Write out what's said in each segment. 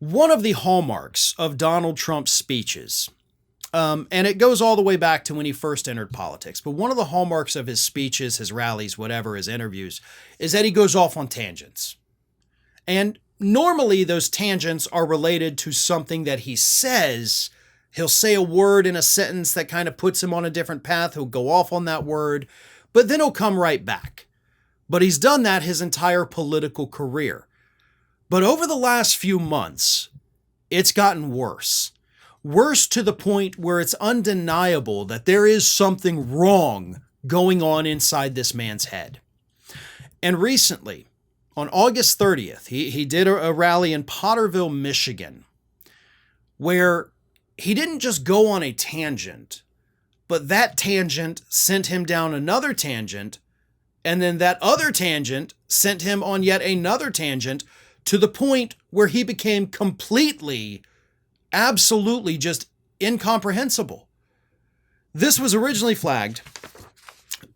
One of the hallmarks of Donald Trump's speeches, and it goes all the way back to when he first entered politics, but one of the hallmarks of his speeches, his rallies, whatever, his interviews, is that he goes off on tangents. And normally those tangents are related to something that he says. He'll say a word in a sentence that kind of puts him on a different path. He'll go off on that word, but then he'll come right back. But he's done that his entire political career. But over the last few months, it's gotten worse. Worse to the point where it's undeniable that there is something wrong going on inside this man's head. And recently, on August 30th, he did a rally in Potterville, Michigan, where he didn't just go on a tangent, but that tangent sent him down another tangent, and then that other tangent sent him on yet another tangent, to the point where he became completely, absolutely just incomprehensible. This was originally flagged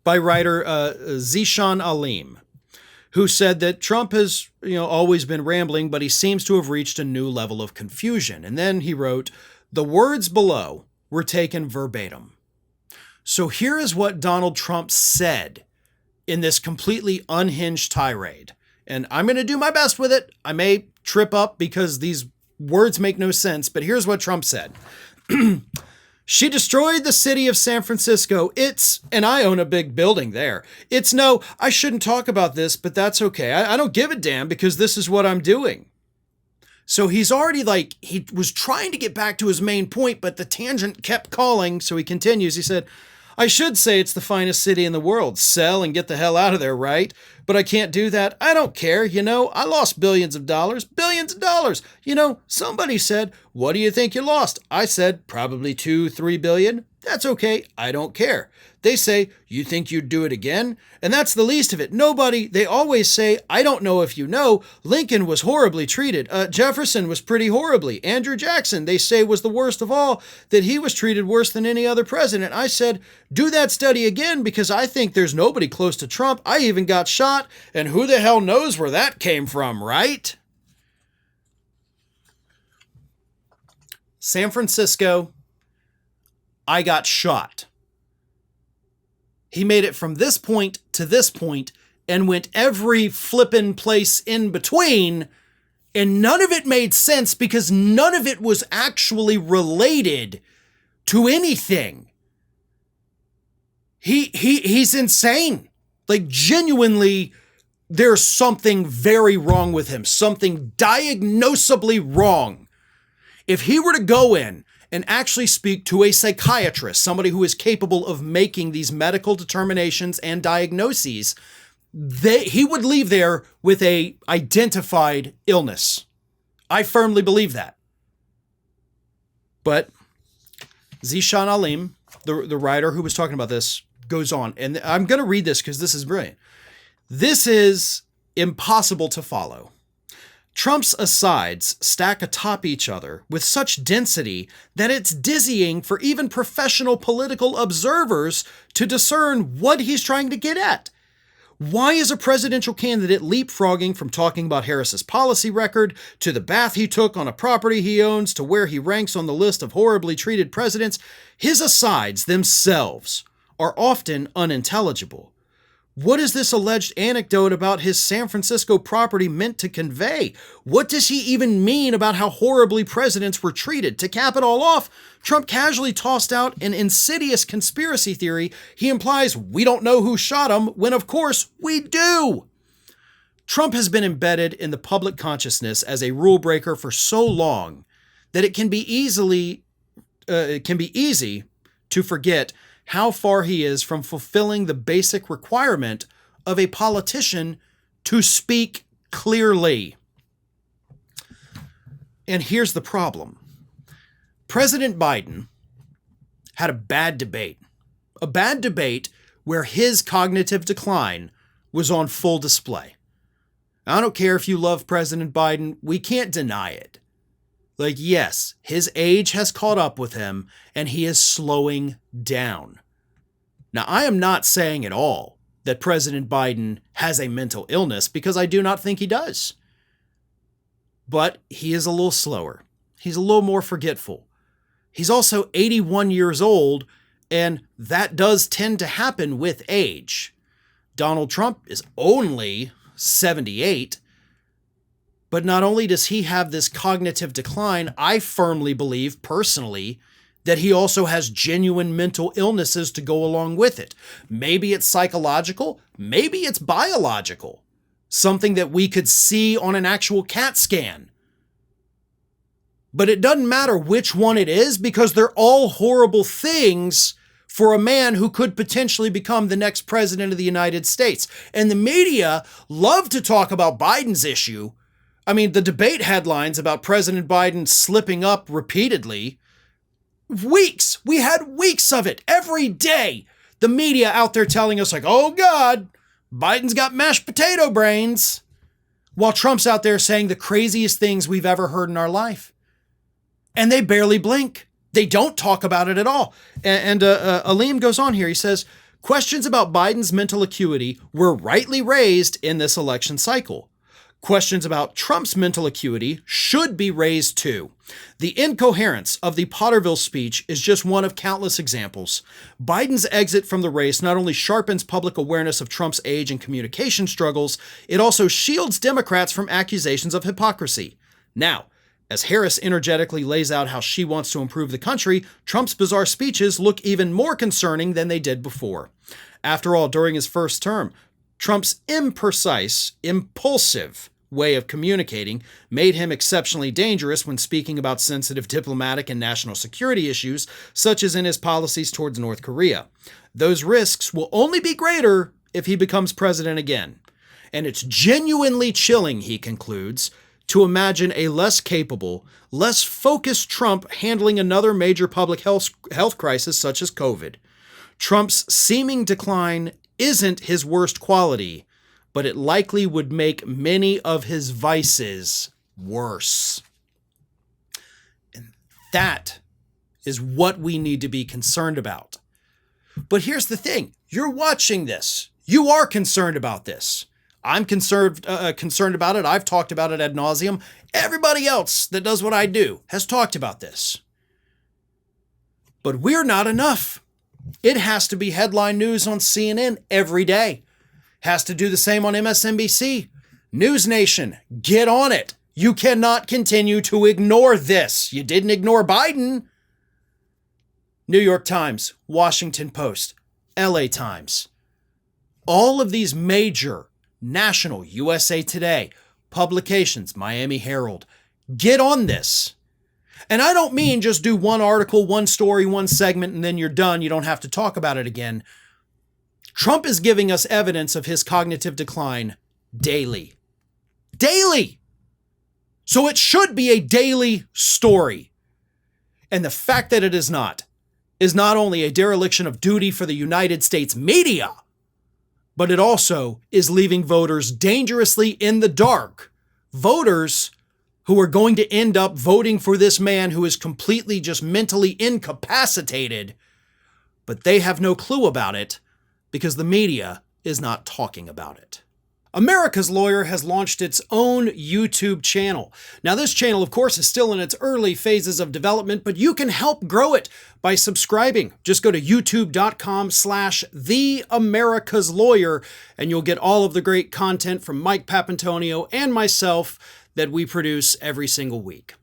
by writer Zeeshan Alim, who said that Trump has always been rambling, but he seems to have reached a new level of confusion. And then he wrote, "The words below were taken verbatim." So here is what Donald Trump said in this completely unhinged tirade. And I'm going to do my best with it. I may trip up because these words make no sense, but here's what Trump said. "She destroyed the city of San Francisco. And I own a big building there. No, I shouldn't talk about this, but that's okay. I don't give a damn because this is what I'm doing." So he's already he was trying to get back to his main point, but the tangent kept calling. So he continues. He said, "I should say it's the finest city in the world. Sell and get the hell out of there, right? But I can't do that. I don't care. I lost billions of dollars. Billions of dollars. Somebody said, 'What do you think you lost?' I said, 'Probably 2-3 billion. That's okay. I don't care. They say, 'You think you'd do it again?' And that's the least of it. They always say, 'I don't know if you know, Lincoln was horribly treated. Jefferson was pretty horribly. Andrew Jackson, they say, was the worst of all, that he was treated worse than any other president.' I said, 'Do that study again because I think there's nobody close to Trump. I even got shot, and who the hell knows where that came from, right?'" San Francisco, I got shot. He made it from this point to this point and went every flippin' place in between, and none of it made sense because none of it was actually related to anything. He's insane. Genuinely, there's something very wrong with him, something diagnosably wrong. If he were to go in and actually speak to a psychiatrist, somebody who is capable of making these medical determinations and diagnoses, he would leave there with a identified illness. I firmly believe that. But Zeeshan Alim, the writer who was talking about this, goes on. And I'm going to read this because this is brilliant. "This is impossible to follow. Trump's asides stack atop each other with such density that it's dizzying for even professional political observers to discern what he's trying to get at. Why is a presidential candidate leapfrogging from talking about Harris's policy record to the bath he took on a property he owns to where he ranks on the list of horribly treated presidents? His asides themselves are often unintelligible. What is this alleged anecdote about his San Francisco property meant to convey? What does he even mean about how horribly presidents were treated? To cap it all off, Trump casually tossed out an insidious conspiracy theory. He implies we don't know who shot him, when of course we do. Trump has been embedded in the public consciousness as a rule breaker for so long that it can be easy to forget how far he is from fulfilling the basic requirement of a politician to speak clearly. And here's the problem. President Biden had a bad debate where his cognitive decline was on full display. I don't care if you love President Biden, we can't deny it. Yes, his age has caught up with him and he is slowing down. Now, I am not saying at all that President Biden has a mental illness because I do not think he does. but he is a little slower. He's a little more forgetful. He's also 81 years old, and that does tend to happen with age. Donald Trump is only 78, but not only does he have this cognitive decline, I firmly believe, personally, that he also has genuine mental illnesses to go along with it. Maybe it's psychological, maybe it's biological, something that we could see on an actual CAT scan. But it doesn't matter which one it is, because they're all horrible things for a man who could potentially become the next president of the United States. And the media love to talk about Biden's issue. I mean, the debate headlines about President Biden slipping up repeatedly, we had weeks of it every day. The media out there telling us like, oh God, Biden's got mashed potato brains, while Trump's out there saying the craziest things we've ever heard in our life. And they barely blink. They don't talk about it at all. And Aleem goes on here. He says, questions about Biden's mental acuity were rightly raised in this election cycle. Questions about Trump's mental acuity should be raised too. The incoherence of the Potterville speech is just one of countless examples. Biden's exit from the race not only sharpens public awareness of Trump's age and communication struggles, it also shields Democrats from accusations of hypocrisy. Now, as Harris energetically lays out how she wants to improve the country, Trump's bizarre speeches look even more concerning than they did before. After all, during his first term, Trump's imprecise, impulsive way of communicating made him exceptionally dangerous when speaking about sensitive diplomatic and national security issues, such as in his policies towards North Korea. Those risks will only be greater if he becomes president again. And it's genuinely chilling, he concludes, to imagine a less capable, less focused Trump handling another major public health crisis such as COVID. Trump's seeming decline isn't his worst quality, but it likely would make many of his vices worse. And that is what we need to be concerned about. But here's the thing. You're watching this. You are concerned about this. I'm concerned about it. I've talked about it ad nauseum. Everybody else that does what I do has talked about this. But we're not enough. It has to be headline news on CNN every day. Has to do the same on MSNBC. News Nation, get on it. You cannot continue to ignore this. You didn't ignore Biden. New York Times, Washington Post, LA Times. All of these major national USA Today publications, Miami Herald, get on this. And I don't mean just do one article, one story, one segment, and then you're done. You don't have to talk about it again. Trump is giving us evidence of his cognitive decline daily. Daily! So it should be a daily story. And the fact that it is not only a dereliction of duty for the United States media, but it also is leaving voters dangerously in the dark. Voters who are going to end up voting for this man who is completely just mentally incapacitated, but they have no clue about it, because the media is not talking about it. America's Lawyer has launched its own YouTube channel. Now, this channel, of course, is still in its early phases of development, but you can help grow it by subscribing. Just go to youtube.com/TheAmericasLawyer, and you'll get all of the great content from Mike Papantonio and myself that we produce every single week.